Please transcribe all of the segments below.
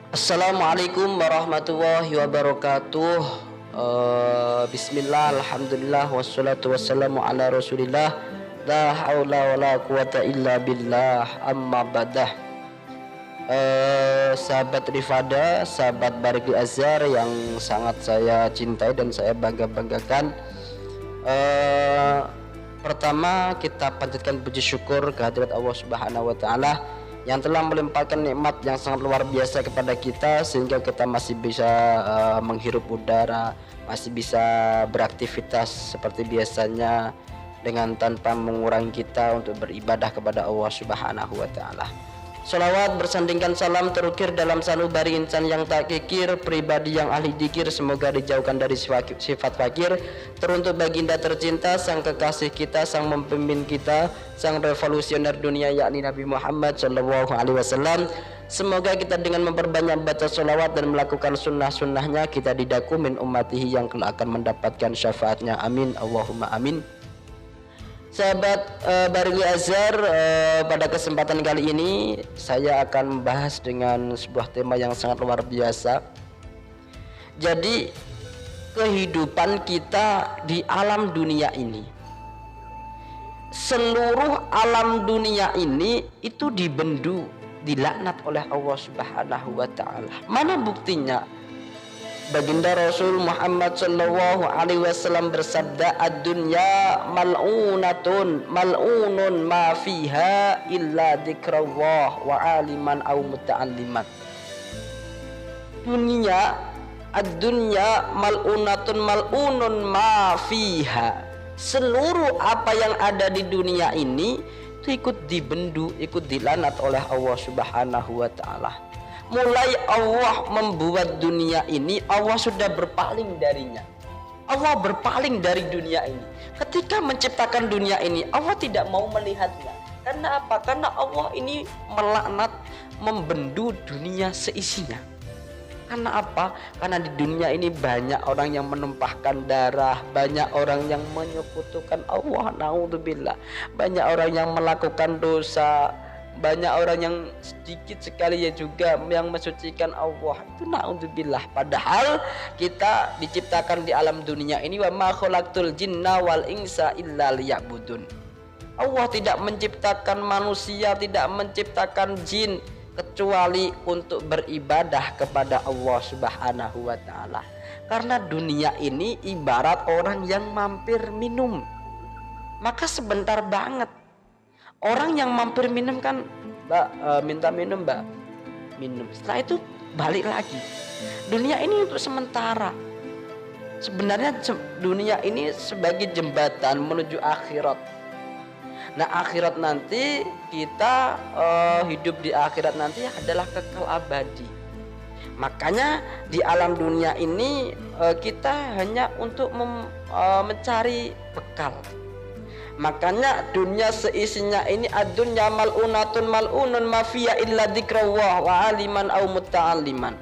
Assalamualaikum warahmatullahi wabarakatuh. Bismillah, alhamdulillah, wassalatu wassalamu ala rasulillah. La haula wala quwata illa billah, amma badah. Sahabat Rifada, sahabat Barigi Azhar yang sangat saya cintai dan saya bangga-banggakan. Pertama, kita panjatkan puji syukur kehadirat Allah Subhanahu wa taala yang telah melimpahkan nikmat yang sangat luar biasa kepada kita sehingga kita masih bisa menghirup udara, masih bisa beraktivitas seperti biasanya dengan tanpa mengurangi kita untuk beribadah kepada Allah Subhanahu wa taala. Salawat bersandingkan salam terukir dalam sanubari insan yang tak kikir, pribadi yang ahli dzikir, semoga dijauhkan dari sifat fakir, teruntuk baginda tercinta, sang kekasih kita, sang pemimpin kita, sang revolusioner dunia yakni Nabi Muhammad Shallallahu Alaihi Wasallam. Semoga kita dengan memperbanyak baca salawat dan melakukan sunnah-sunnahnya, kita didaku min ummatihi yang kelak akan mendapatkan syafaatnya. Amin Allahumma amin. Sahabat Barigi Azhar, pada kesempatan kali ini saya akan membahas dengan sebuah tema yang sangat luar biasa. Jadi kehidupan kita di alam dunia ini, seluruh alam dunia ini itu dibendu, dilaknat oleh Allah Subhanahu wa taala. Mana buktinya? Baginda Rasul Muhammad Sallallahu Alaihi Wasallam bersabda, ad-dunya mal'unatun mal'unun ma fiha illa dzikrullah wa aliman aw muta'alliman. Ad-dunya mal'unatun mal'unun ma fiha. Seluruh apa yang ada di dunia ini itu ikut dibendu, ikut dilanat oleh Allah Subhanahu wa taala. Mulai Allah membuat dunia ini, Allah sudah berpaling darinya. Allah berpaling dari dunia ini. Ketika menciptakan dunia ini, Allah tidak mau melihatnya. Karena apa? Karena Allah ini melaknat, membendu dunia seisinya. Karena apa? Karena di dunia ini banyak orang yang menumpahkan darah, banyak orang yang menyekutukan Allah, naudzubillah. Banyak orang yang melakukan dosa, banyak orang yang sedikit sekali ya juga yang mensucikan Allah. Itu naudzubillah. Padahal kita diciptakan di alam dunia ini, wa ma khalaqtul jinna wal insa illa liya'budun. Allah tidak menciptakan manusia, tidak menciptakan jin kecuali untuk beribadah kepada Allah Subhanahu wa taala. Karena dunia ini ibarat orang yang mampir minum. Maka sebentar banget orang yang mampir minum kan, Mbak, minta minum, Mbak, minum. Setelah itu balik lagi. Dunia ini untuk sementara. Sebenarnya dunia ini sebagai jembatan menuju akhirat. Nah, akhirat nanti kita hidup di akhirat nanti adalah kekal abadi. Makanya di alam dunia ini kita hanya untuk mencari bekal. Makanya dunia seisinya ini ad-dunya mal'unatun mal'unun ma fiya illa dzikrullah wa aliman aw muta'alliman.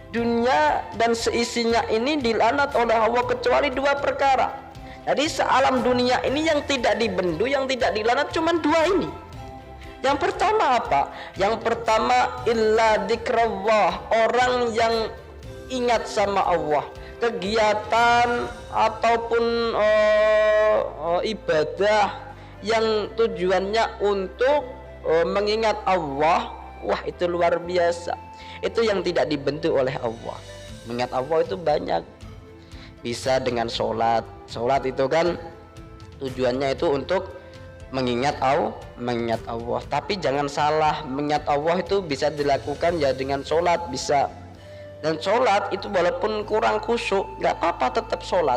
Dunia dan seisinya ini dilanat oleh Allah kecuali dua perkara. Jadi sealam dunia ini yang tidak dibendu, yang tidak dilanat cuma dua ini. Yang pertama apa? Yang pertama illa dzikrullah, orang yang ingat sama Allah. Kegiatan ataupun ibadah yang tujuannya untuk mengingat Allah, wah itu luar biasa. Itu yang tidak dibentuk oleh Allah. Mengingat Allah itu banyak. Bisa dengan sholat. Sholat itu kan tujuannya itu untuk mengingat Allah. Tapi jangan salah, mengingat Allah itu bisa dilakukan ya dengan sholat bisa. Dan sholat itu walaupun kurang khusyuk, nggak apa-apa, tetap sholat.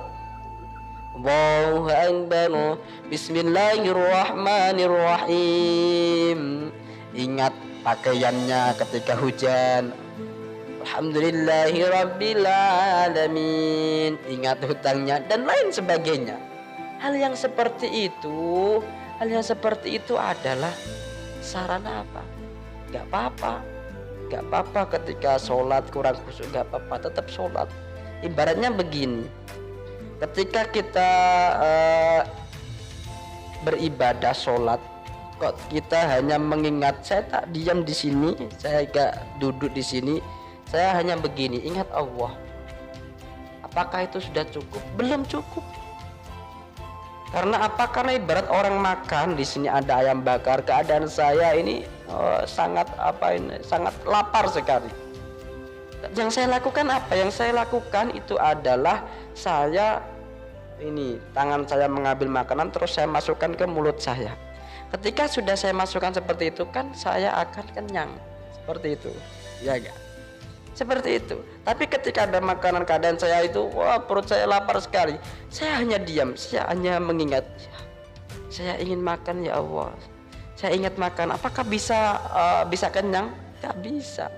Allahu Akbar, Bismillahirrahmanirrahim. Ingat pakaiannya ketika hujan. Alhamdulillahirabbil alamin. Ingat hutangnya dan lain sebagainya. Hal yang seperti itu adalah sarana apa? Nggak apa-apa. Gak apa-apa ketika sholat kurang khusyuk, gak apa-apa, tetap sholat. Ibaratnya begini, ketika kita beribadah sholat, kok kita hanya mengingat, saya tak diam di sini, saya gak duduk di sini, saya hanya begini, ingat Allah. Apakah itu sudah cukup? Belum cukup. Karena apa? Karena ibarat orang makan, di sini ada ayam bakar, keadaan saya ini sangat lapar sekali. Yang saya lakukan apa? Yang saya lakukan itu adalah saya ini tangan saya mengambil makanan terus saya masukkan ke mulut saya. Ketika sudah saya masukkan seperti itu kan saya akan kenyang. Seperti itu. Ya enggak? Seperti itu. Tapi ketika ada makanan keadaan saya itu wah perut saya lapar sekali. Saya hanya diam, saya hanya mengingat. Saya ingin makan ya Allah. Saya ingat makan. Apakah bisa kenyang? Enggak bisa.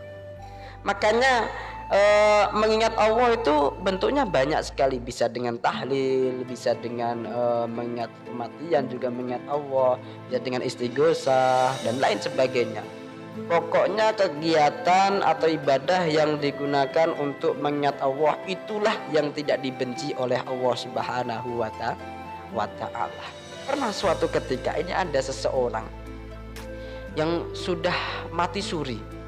Makanya mengingat Allah itu bentuknya banyak sekali, bisa dengan tahlil, bisa dengan mengingat kematian, juga mengingat Allah, bisa dengan istighosah dan lain sebagainya. Pokoknya kegiatan atau ibadah yang digunakan untuk mengingat Allah itulah yang tidak dibenci oleh Allah Subhanahu wa Ta'ala. Pernah suatu ketika ini ada seseorang yang sudah mati suri.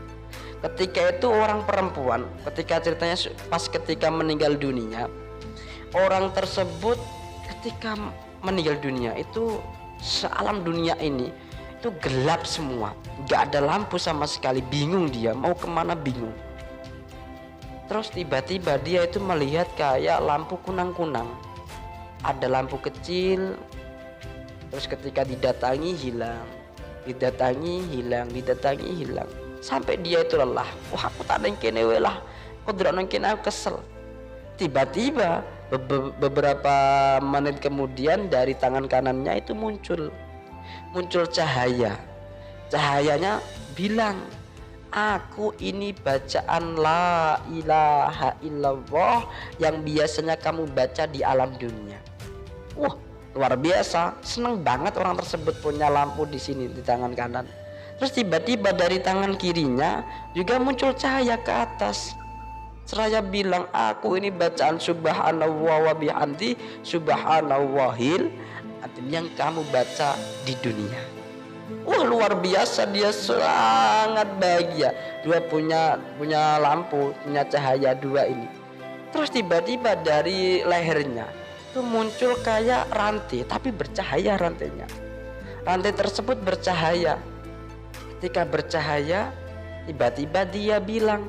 Ketika itu orang perempuan, ketika ceritanya ketika meninggal dunia, orang tersebut ketika meninggal dunia itu sealam dunia ini itu gelap semua, gak ada lampu sama sekali, bingung dia mau kemana bingung. Terus tiba-tiba dia itu melihat kayak lampu kunang-kunang, ada lampu kecil, terus ketika didatangi hilang, didatangi hilang. Sampai dia itu lelah. Wah aku tak nengkene lah, kodrak nengkene aku kesel. Tiba-tiba beberapa menit kemudian dari tangan kanannya itu muncul cahaya. Cahayanya bilang, aku ini bacaan la ilaha illallah yang biasanya kamu baca di alam dunia. Wah luar biasa, seneng banget orang tersebut punya lampu di sini di tangan kanan. Terus tiba-tiba dari tangan kirinya juga muncul cahaya ke atas. Seraya bilang, aku ini bacaan subhanallah wa bihamdi subhanallahil yang kamu baca di dunia. Wah luar biasa, dia sangat bahagia. Dia punya lampu, punya cahaya dua ini. Terus tiba-tiba dari lehernya itu muncul kayak rantai, tapi bercahaya rantainya. Rantai tersebut bercahaya. Ketika bercahaya, tiba-tiba dia bilang,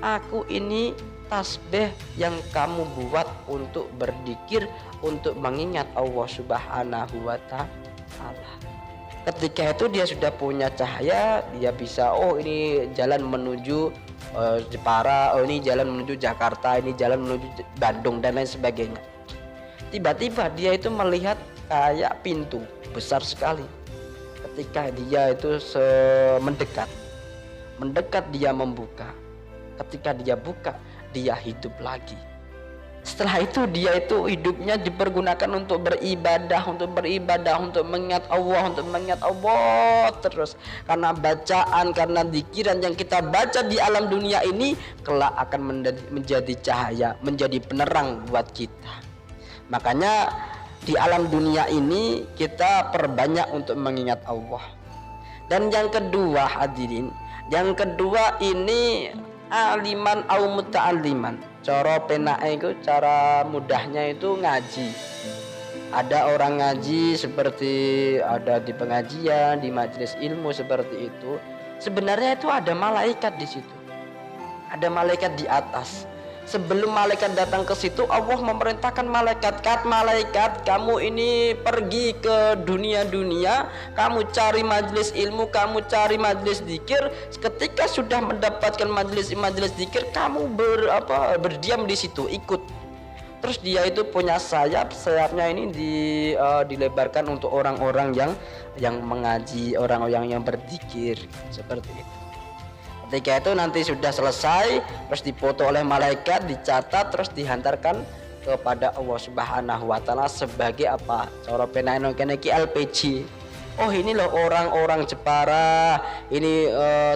aku ini tasbih yang kamu buat untuk berzikir, untuk mengingat Allah Subhanahu wa Ta'ala. Ketika itu dia sudah punya cahaya, dia bisa ini jalan menuju Jepara, ini jalan menuju Jakarta, ini jalan menuju Bandung dan lain sebagainya. Tiba-tiba dia itu melihat kayak pintu besar sekali. Ketika dia itu mendekat dia membuka. Ketika dia buka, dia hidup lagi. Setelah itu dia itu hidupnya dipergunakan untuk beribadah, untuk mengingat Allah terus. Karena bacaan, karena dzikiran yang kita baca di alam dunia ini kelak akan menjadi cahaya, menjadi penerang buat kita. Makanya di alam dunia ini kita perbanyak untuk mengingat Allah. Dan yang kedua hadirin, yang kedua ini aliman au muta'alliman. Cara penae itu, cara mudahnya itu ngaji. Ada orang ngaji seperti ada di pengajian, di majelis ilmu seperti itu. Sebenarnya itu ada malaikat di situ. Ada malaikat di atas. Sebelum malaikat datang ke situ, Allah memerintahkan malaikat, kamu ini pergi ke dunia-dunia, kamu cari majelis ilmu, kamu cari majelis zikir. Ketika sudah mendapatkan majelis zikir, kamu berdiam di situ, ikut. Terus dia itu punya sayapnya ini dilebarkan untuk orang-orang yang mengaji, orang-orang yang berzikir seperti itu. Ketika itu nanti sudah selesai, terus dipoto oleh malaikat, dicatat, terus dihantarkan kepada Allah Subhanahu wa Ta'ala sebagai apa? Cara penaino kene ki LPG. Oh ini loh orang-orang Jepara, ini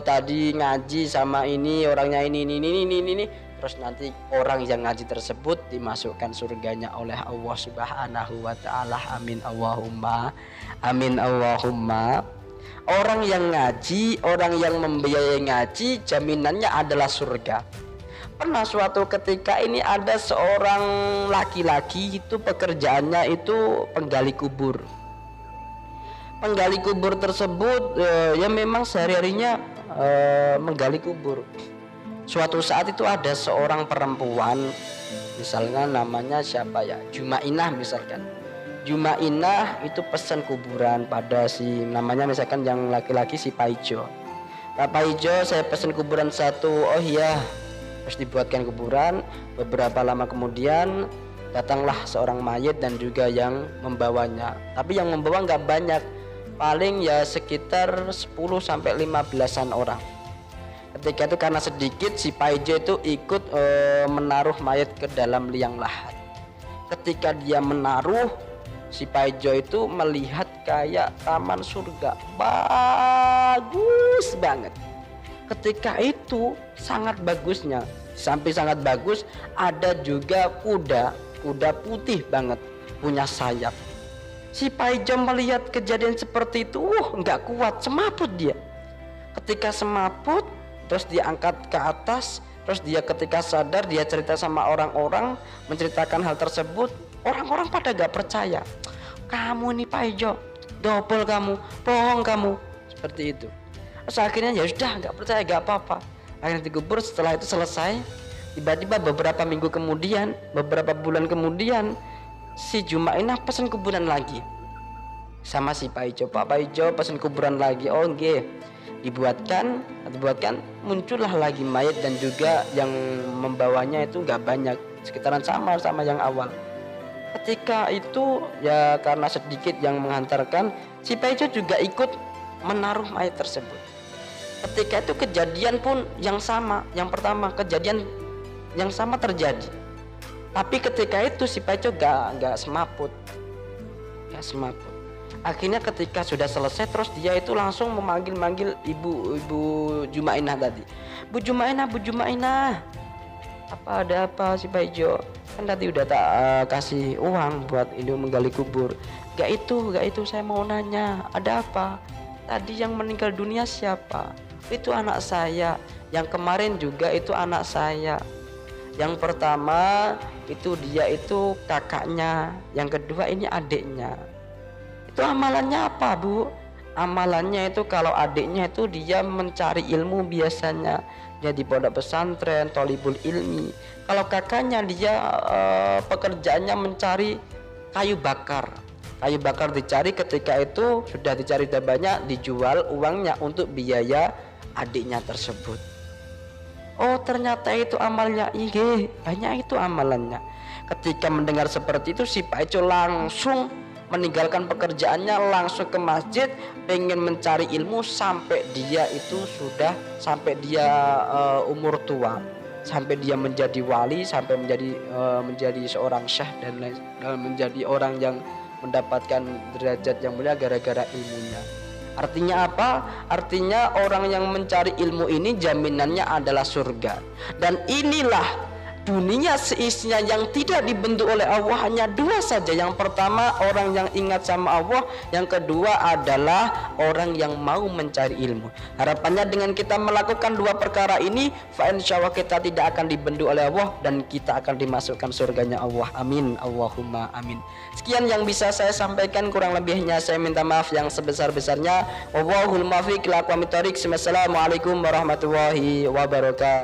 tadi ngaji sama ini, orangnya ini. Terus nanti orang yang ngaji tersebut dimasukkan surganya oleh Allah Subhanahu wa Ta'ala. Amin Allahumma. Amin Allahumma. Orang yang ngaji, orang yang membiayai ngaji, jaminannya adalah surga. Pernah suatu ketika ini ada seorang laki-laki itu pekerjaannya itu penggali kubur. Penggali kubur tersebut ya memang sehari-harinya menggali kubur. Suatu saat itu ada seorang perempuan, misalnya namanya siapa ya, Jumainah misalkan. Jumainah itu pesan kuburan pada si namanya misalkan yang laki-laki si Paijo. Pak Paijo, saya pesan kuburan satu. Oh iya, terus dibuatkan kuburan. Beberapa lama kemudian datanglah seorang mayit dan juga yang membawanya. Tapi yang membawa nggak banyak, paling ya sekitar 10-15an orang. Ketika itu karena sedikit, si Paijo itu ikut menaruh mayat ke dalam liang lahat. Ketika dia menaruh, si Paijo itu melihat kayak taman surga, bagus banget. Ketika itu sangat bagusnya, sampai sangat bagus, ada juga kuda putih banget, punya sayap. Si Paijo melihat kejadian seperti itu, nggak kuat, semaput dia. Ketika semaput, terus dia angkat ke atas, terus dia ketika sadar dia cerita sama orang-orang, menceritakan hal tersebut. Orang-orang pada gak percaya. Kamu nih Paijo, double kamu, bohong kamu, seperti itu. Terus akhirnya ya sudah gak percaya, gak apa-apa. Akhirnya dikubur. Setelah itu selesai, tiba-tiba beberapa minggu kemudian, beberapa bulan kemudian, si Jumainah pesan kuburan lagi sama si Paijo. Pak Paijo pesan kuburan lagi. Oh nggih, dibuatkan, muncullah lagi mayat dan juga yang membawanya itu gak banyak, sekitaran sama yang awal. Ketika itu ya karena sedikit yang menghantarkan, si Paijo juga ikut menaruh mayat tersebut. Ketika itu kejadian pun yang sama, yang pertama kejadian yang sama terjadi. Tapi ketika itu si Paijo gak semaput. Akhirnya ketika sudah selesai, terus dia itu langsung memanggil ibu Jumainah tadi. Bu Jumainah, apa ada apa si Paijo? Kan tadi udah tak kasih uang buat ini menggali kubur. Gak itu saya mau nanya, ada apa? Tadi yang meninggal dunia siapa? Itu anak saya. Yang kemarin juga itu anak saya. Yang pertama itu dia itu kakaknya, yang kedua ini adiknya. Itu amalannya apa, Bu? Amalannya itu kalau adiknya itu dia mencari ilmu biasanya, dia di pondok pesantren, tholibul ilmi. Kalau kakaknya dia pekerjaannya mencari kayu bakar. Kayu bakar dicari, ketika itu sudah dicari dan banyak, dijual uangnya untuk biaya adiknya tersebut. Oh ternyata itu amalnya, iya banyak itu amalannya. Ketika mendengar seperti itu, si Paijo langsung meninggalkan pekerjaannya, langsung ke masjid, pengen mencari ilmu sampai dia umur tua, sampai dia menjadi wali, sampai menjadi seorang syekh dan menjadi orang yang mendapatkan derajat yang mulia gara-gara ilmunya. Artinya apa? Artinya orang yang mencari ilmu ini jaminannya adalah surga. Dan inilah dunia seisinya yang tidak dibentuk oleh Allah, hanya dua saja. Yang pertama orang yang ingat sama Allah, yang kedua adalah orang yang mau mencari ilmu. Harapannya dengan kita melakukan dua perkara ini, fa insyaallah kita tidak akan dibentuk oleh Allah dan kita akan dimasukkan surganya Allah. Amin, Allahumma amin. Sekian yang bisa saya sampaikan, kurang lebihnya saya minta maaf yang sebesar-besarnya. Wallahul muwaffiq ila aqwamit thoriq. Wassalamualaikum warahmatullahi wabarakatuh.